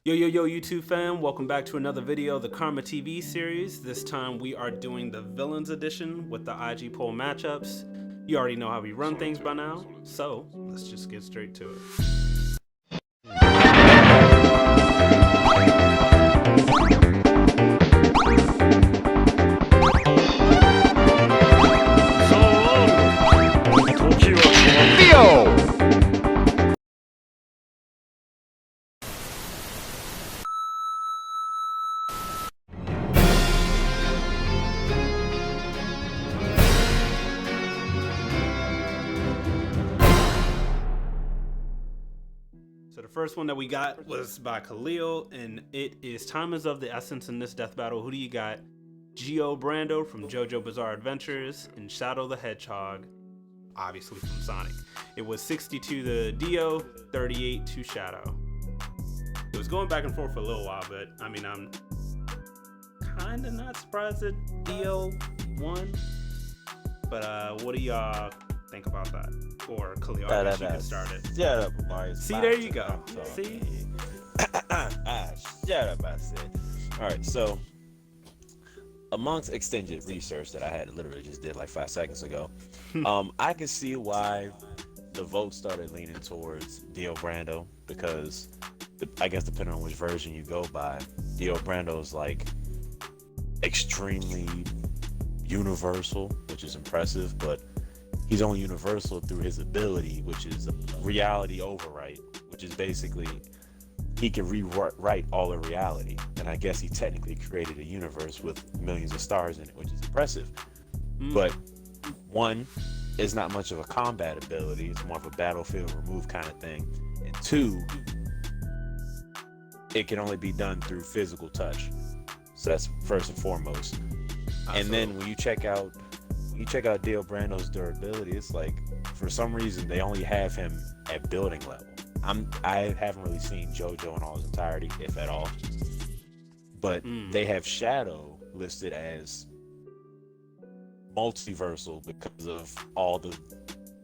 Yo, YouTube fam, welcome back to another video of the Karma TV series. This time we are doing the Villains edition with the IG poll matchups. You already know how we run things by now, so let's just get straight to it. So the first one that we got was by Khalil, and it is time is of the essence in this death battle. Who do you got? Diobrando from JoJo Bizarre Adventures and Shadow the Hedgehog, obviously from Sonic. It was 62 to Dio, 38 to Shadow. It was going back and forth for a little while, but I mean, I'm kind of not surprised that Dio won. But what do y'all think about that? Or Khalil, I guess you can start it. Shut up, Mario. See, there you go. See? Shut up, I said. Alright, so amongst extended research that I had literally just did like 5 seconds ago, I can see why the vote started leaning towards Diobrando, because I guess depending on which version you go by, Diobrando's like extremely universal, which is impressive, but he's only universal through his ability, which is a reality overwrite, which is basically he can rewrite all of reality. And I guess he technically created a universe with millions of stars in it, which is impressive. But one, it's not much of a combat ability. It's more of a battlefield remove kind of thing. And two, it can only be done through physical touch. So that's first and foremost. And then when you check out Diobrando's durability, it's like for some reason they only have him at building level. I haven't really seen JoJo in all his entirety, if at all. But they have Shadow listed as multiversal because of all the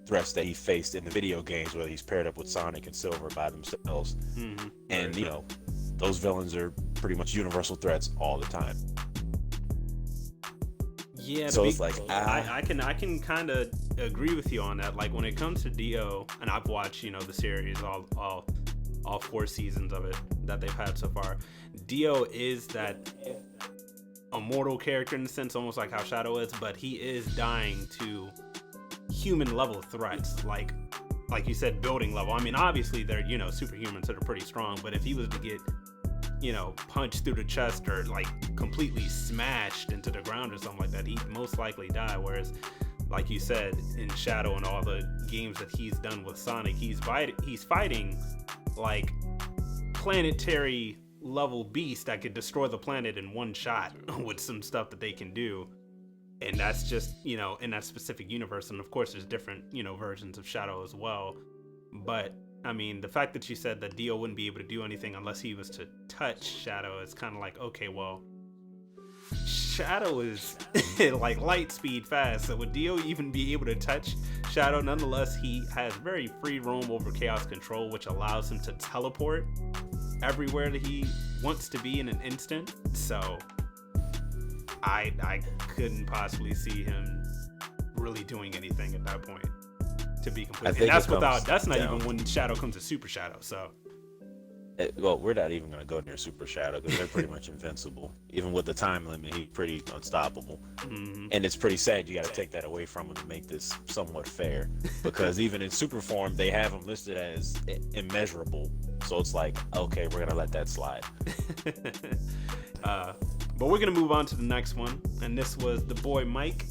threats that he faced in the video games, whether he's paired up with Sonic and Silver by themselves. And you know, those villains are pretty much universal threats all the time. Yeah, so it's like I can kind of agree with you on that. Like when it comes to Dio, and I've watched the series, all 4 seasons of it that they've had so far. Dio is that immortal character in the sense, almost like how Shadow is, but he is dying to human level threats, like you said, building level. I mean, obviously they're superhumans that are pretty strong, but if he was to get punched through the chest or like completely smashed into the ground or something like that, he'd most likely die. Whereas, like you said, in Shadow and all the games that he's done with Sonic, he's fighting like planetary level beasts that could destroy the planet in one shot with some stuff that they can do. And that's just, in that specific universe. And of course, there's different, versions of Shadow as well. But I mean, the fact that you said that Dio wouldn't be able to do anything unless he was to touch Shadow is kind of like, okay, well, Shadow is like light speed fast. So would Dio even be able to touch Shadow? Nonetheless, he has very free roam over chaos control, which allows him to teleport everywhere that he wants to be in an instant. So I couldn't possibly see him really doing anything at that point, to be completely. And that's not even when Shadow comes to Super Shadow. So well, we're not even going to go near Super Shadow because they're pretty much invincible. Even with the time limit, he's pretty unstoppable. And it's pretty sad you got to take that away from him to make this somewhat fair, because even in super form they have him listed as immeasurable. So it's like, okay, we're going to let that slide. But we're going to move on to the next one, and this was the boy Mike.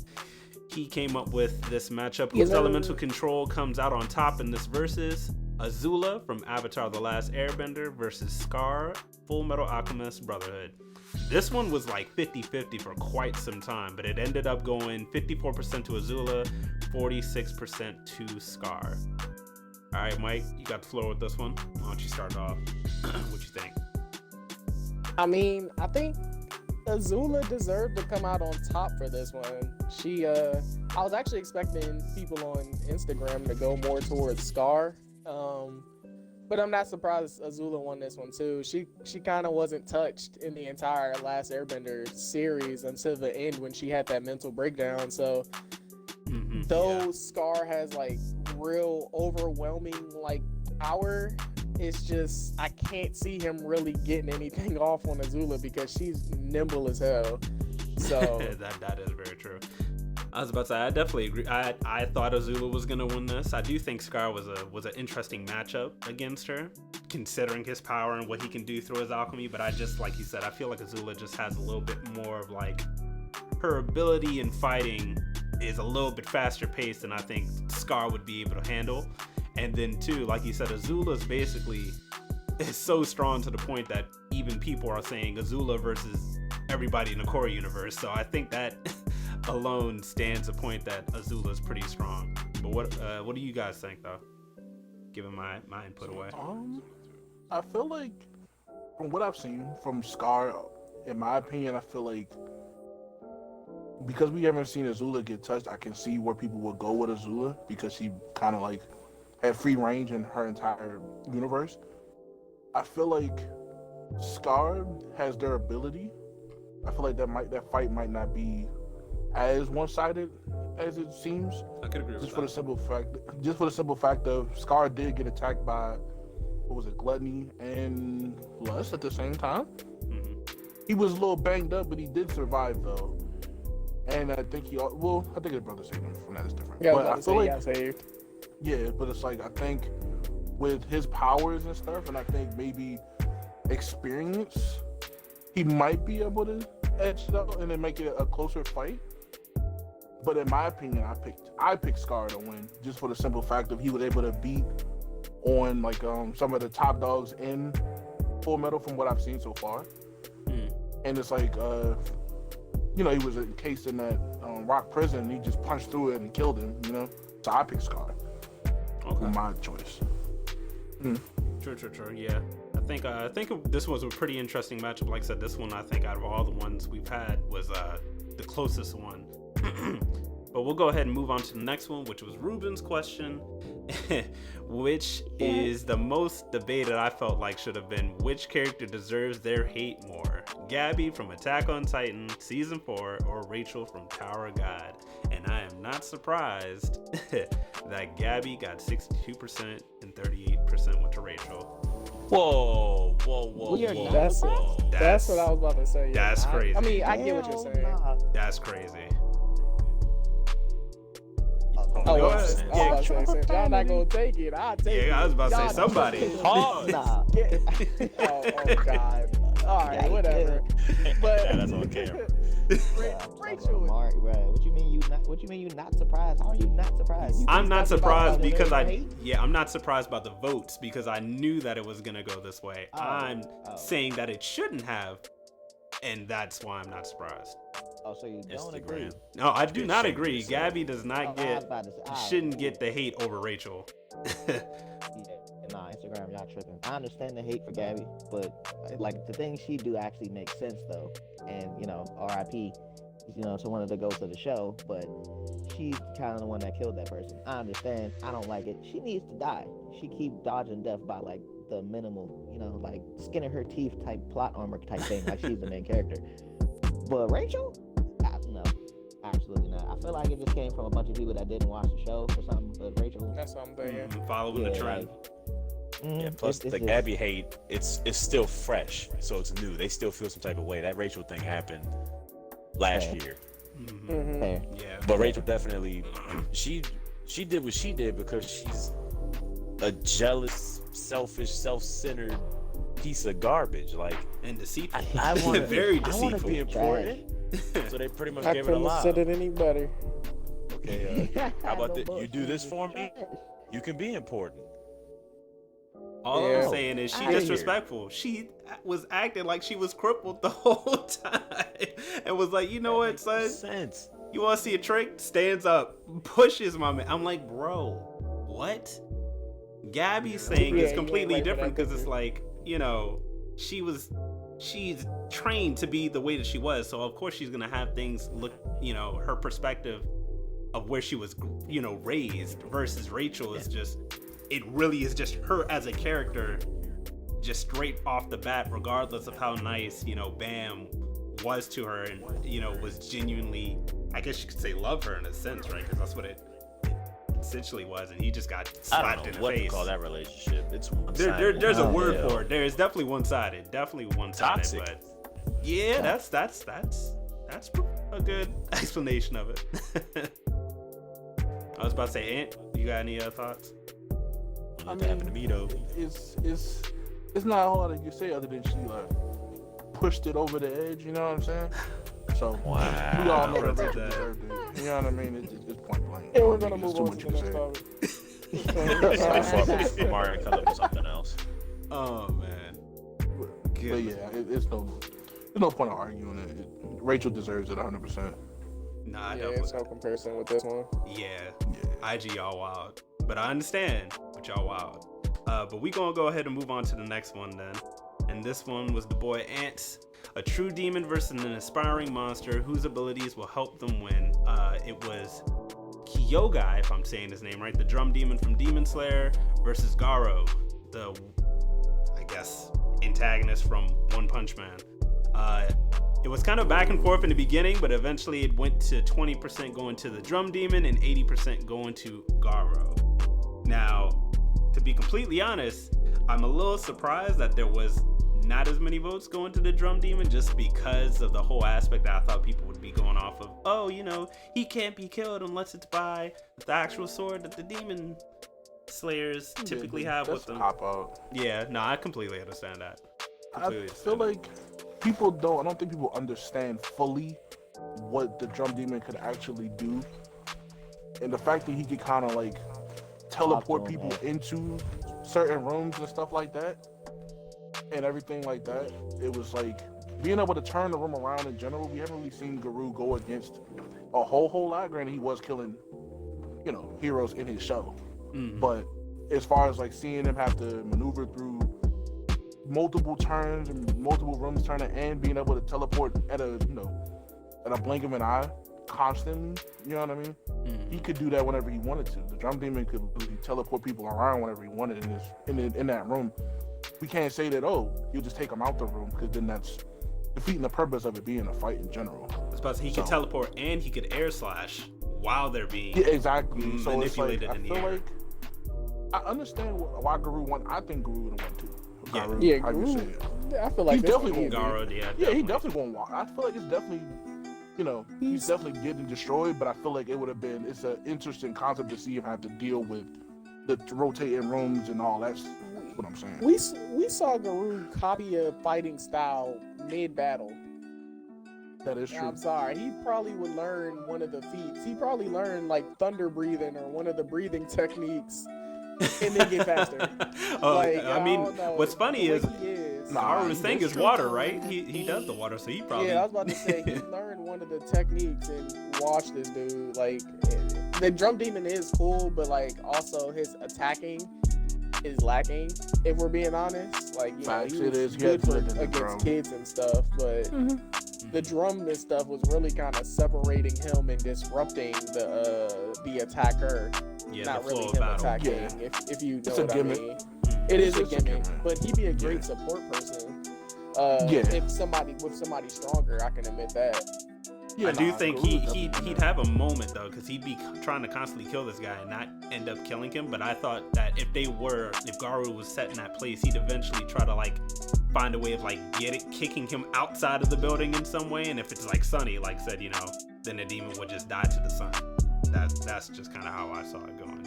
He came up with this matchup whose elemental control comes out on top in this versus Azula from Avatar The Last Airbender versus Scar, Full Metal Alchemist Brotherhood. This one was like 50-50 for quite some time, but it ended up going 54% to Azula, 46% to Scar. All right, Mike, you got the floor with this one. Why don't you start off? What you think? I mean, I think Azula deserved to come out on top for this one. I was actually expecting people on Instagram to go more towards Scar. But I'm not surprised Azula won this one too. She kind of wasn't touched in the entire Last Airbender series until the end when she had that mental breakdown. So though Scar has like real overwhelming like power, it's just I can't see him really getting anything off on Azula because she's nimble as hell. So that is very true. I was about to say, I definitely agree. I thought Azula was gonna win this. I do think Scar was an interesting matchup against her, considering his power and what he can do through his alchemy. But I just, like you said, I feel like Azula just has a little bit more of like her ability in fighting is a little bit faster paced than I think Scar would be able to handle. And then too, like you said, Azula's basically is so strong to the point that even people are saying Azula versus everybody in the core universe. So I think that alone stands a point that Azula is pretty strong. But what do you guys think though? Giving my input away. I feel like from what I've seen from Scar, in my opinion, I feel like because we haven't seen Azula get touched, I can see where people would go with Azula because she kind of like had free range in her entire universe. I feel like Scar has durability. I feel like that fight might not be as one-sided as it seems. I could agree with for the simple fact of Scar did get attacked by Gluttony and Lust at the same time. He was a little banged up, but he did survive though. And I think his brother saved him from that. Is different. Yeah, but I feel like he got saved. Yeah, but it's like I think with his powers and stuff, and I think maybe experience, he might be able to edge it out and then make it a closer fight. But in my opinion, I picked Scar to win just for the simple fact of he was able to beat on like some of the top dogs in Full Metal from what I've seen so far. And it's like he was encased in that rock prison and he just punched through it and killed him, So I picked Scar. Okay. My choice. True. Yeah. I think this was a pretty interesting matchup. Like I said, this one I think out of all the ones we've had was the closest one. But we'll go ahead and move on to the next one, which was Ruben's question, which is the most debated. I felt like should have been which character deserves their hate more, Gabby from Attack on Titan season 4 or Rachel from Tower of God. And I am not surprised that Gabby got 62% and 38% went to Rachel. Whoa. That's what I was about to say. Yeah. That's crazy. I mean, I get what you're saying. That's crazy. Oh, Go I was ahead. about to say, since y'all not gonna take it, I'll take it. Yeah, I was about to say Y'all somebody. Pause. Oh God. All right, whatever. But Yeah, that's on camera. Rachel. What you mean you not surprised? How are you not surprised? I'm not surprised because hate? I'm not surprised about the votes because I knew that it was gonna go this way. I'm saying that it shouldn't have, and that's why I'm not surprised. Oh, so you don't agree? No, I do not agree. Gabby does not shouldn't get get the hate over Rachel. Nah, Instagram, y'all tripping. I understand the hate for Gabby, but like the things she do actually make sense though. And R.I.P. To one of the ghosts of the show, but she's kind of the one that killed that person. I understand. I don't like it. She needs to die. She keep dodging death by like the minimal, like skin of her teeth type plot armor type thing, like she's the main character. But Rachel? No, absolutely not. I feel like it just came from a bunch of people that didn't watch the show or something. But Rachel, That's what I'm thinking. Following the trend. Yeah, plus the Gabby hate, it's still fresh, so it's new. They still feel some type of way. That Rachel thing happened last year. Yeah. But Rachel definitely, she did what she did because she's a jealous, selfish, self-centered piece of garbage. Like, And deceitful. I want to Very I want to deceitful. be important. So they pretty much I gave it a couldn't have lie. said it any better. Okay, how about that? You do this for me, you can be important. All Yeah. I'm saying is she Outta here. disrespectful. She was acting like she was crippled the whole time and was like, you know what, son? Sense. You want to see a trick? Stands up, pushes my man. I'm like, bro, what? Gabby's saying Yeah, is you completely ain't right for different that because it's like, she's trained to be the way that she was. So of course she's going to have things look, her perspective of where she was, raised versus Rachel is just it really is just her as a character, just straight off the bat, regardless of how nice, you know, Bam was to her, and, you know, was genuinely, I guess you could say, love her in a sense, right? Because that's what it essentially was, and he just got slapped in the what face. To call that relationship. It's one-sided. There's a word for it. There is definitely one-sided. Toxic. But yeah, that's a good explanation of it. I was about to say, Ant, you got any other thoughts? What happened to me though? It's not a whole lot that you say other than she like pushed it over the edge. You know what I'm saying? So we all know that Rachel deserved it. You know what I mean? It's point blank. And we're gonna move on to the next topic. Mario comes up with something else. Oh man. But yeah, there's no point of arguing it. Rachel deserves it 100%. Nah, Yeah, it's no comparison with this one. Yeah, IG y'all wild, but I understand, but y'all wild. But we gonna go ahead and move on to the next one then. And this one was the boy Ants, a true demon versus an aspiring monster whose abilities will help them win. It was Kyoga, if I'm saying his name right, the drum demon from Demon Slayer, versus Garo, the, I guess, antagonist from One Punch Man. It was kind of back and forth in the beginning, but eventually it went to 20% going to the drum demon and 80% going to Garo. Now, to be completely honest, I'm a little surprised that there was not as many votes going to the drum demon, just because of the whole aspect that I thought people would be going off of. Oh, you know, he can't be killed unless it's by the actual sword that the demon slayers typically have with them. Pop out. Yeah, no, I completely understand that. I feel like I don't think people understand fully what the drum demon could actually do. And the fact that he could kind of like teleport people into certain rooms and stuff like that and everything like that. It was like being able to turn the room around in general. We haven't really seen Guru go against a whole lot. Granted, he was killing, you know, heroes in his show. Mm-hmm. But as far as like seeing him have to maneuver through multiple turns and multiple rooms turning and being able to teleport at a blink of an eye constantly, you know what I mean? Mm-hmm. He could do that whenever he wanted to. The drum demon could really teleport people around whenever he wanted in that room. We can't say that, he'll just take them out the room, because then that's defeating the purpose of it being a fight in general. I was about to say, he could teleport and he could air slash while they're being manipulated in the air. I feel like I understand why Guru won. I think Guru would have won too. Yeah, how you say Guru. it. I feel like He's definitely going Garo, he definitely going to. I feel like it's definitely, he's definitely getting destroyed. But I feel like it's an interesting concept to see him have to deal with the rotating rooms and all that. That's what I'm saying. We saw Guru copy a fighting style mid battle. That is true. I'm sorry. He probably would learn one of the feats. He probably learned like thunder breathing or one of the breathing techniques, and then get faster. I mean, what's funny is Garo's thing is water, right? He does the water, so he probably. Yeah, I was about to say he learned one of the techniques and watched this dude. Like, the drum demon is cool, but like also his attacking is lacking. If we're being honest, like he was good against kids and stuff, but. The drum and stuff was really kind of separating him and disrupting the attacker. Yeah, not the really flow him of battle. attacking. Yeah. If you know It's what a gimmick. I mean. It is a gimmick, but he'd be a great support person. If somebody stronger, I can admit that. I do think he'd have a moment though, because he'd be trying to constantly kill this guy and not end up killing him. But I thought that if Garu was set in that place, he'd eventually try to like find a way of like kicking him outside of the building in some way. And if it's like Sunny, like said, then the demon would just die to the sun. That's just kind of how I saw it going.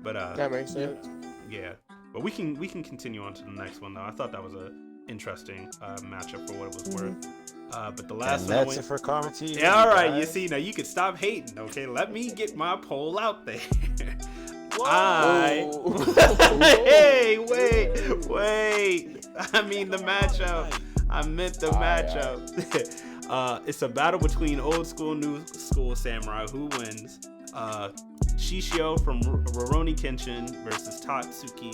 But that makes sense. Yeah, but we can continue on to the next one though. I thought that was a interesting matchup for what it was worth. But the last one, that's it for commentary. Yeah, all right. You see, now you can stop hating. Okay, let me get my poll out there. Hey, wait. I mean the matchup. I meant the matchup. It's a battle between old school, new school samurai. Who wins? Shishio from Rurouni Kenshin versus Tatsuki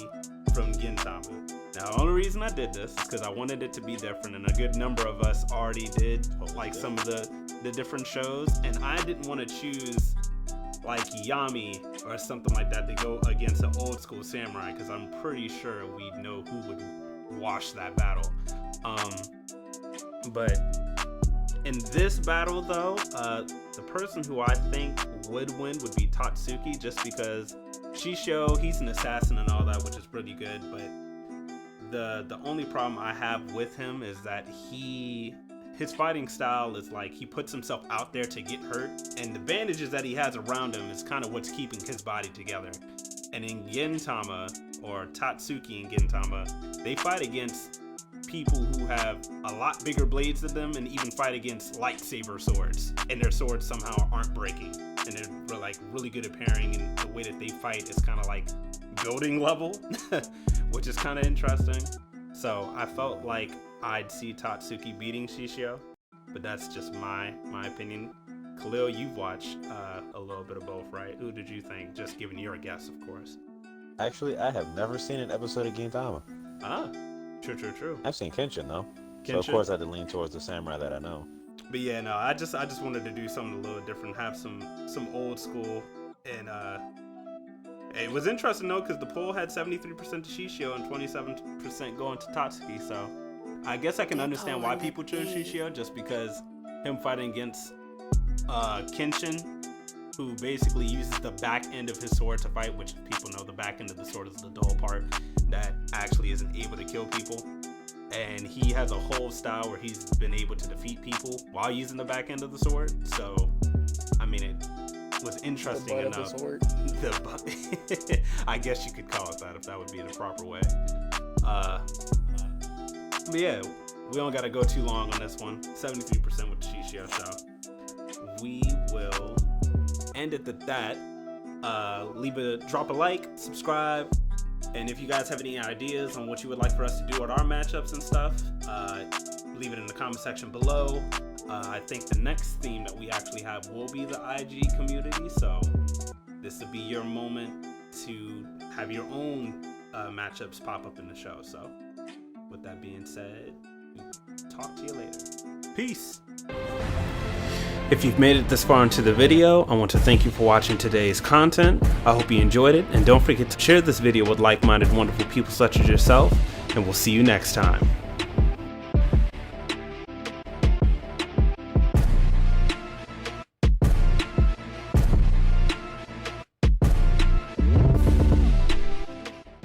from Gintama. Now, the only reason I did this is because I wanted it to be different, and a good number of us already did like some of the different shows, and I didn't want to choose like Yami or something like that to go against an old school samurai, because I'm pretty sure we know who would wash that battle. But in this battle though, the person who I think would win would be Tatsuki, just because Shisho, he's an assassin and all that, which is pretty good, but the only problem I have with him is that his fighting style is like he puts himself out there to get hurt, and the bandages that he has around him is kind of what's keeping his body together. And in Gintama, or Tatsuki and Gintama, they fight against people who have a lot bigger blades than them, and even fight against lightsaber swords, and their swords somehow aren't breaking, and they're like really good at parrying, and the way that they fight is kind of like building level, which is kind of interesting. So I felt like I'd see Tatsuki beating Shishio, but that's just my opinion. Khalil, you've watched a little bit of both, right? Who did you think? Just giving your guess, of course. Actually, I have never seen an episode of Gintama. Ah, true. I've seen Kenshin though, Kenshin? so of course I had to lean towards the samurai that I know. But yeah, no, I just wanted to do something a little different, have some old school, and it was interesting though, because the poll had 73% to Shishio and 27% going to Tatsuki, so I guess I can understand why people chose Shishio, just because him fighting against Kenshin, who basically uses the back end of his sword to fight, which people know the back end of the sword is the dull part that actually isn't able to kill people. And he has a whole style where he's been able to defeat people while using the back end of the sword. So, I mean, it was interesting enough. I guess you could call it that if that would be the proper way. But yeah, we don't got to go too long on this one. 73% with Shishio, so we will end it at that. Drop a like, subscribe, and if you guys have any ideas on what you would like for us to do at our matchups and stuff, leave it in the comment section below. I think the next theme that we actually have will be the IG community, so this will be your moment to have your own matchups pop up in the show. So with that being said, talk to you later. Peace. If you've made it this far into the video, I want to thank you for watching today's content. I hope you enjoyed it, and don't forget to share this video with like-minded wonderful people such as yourself, and we'll see you next time.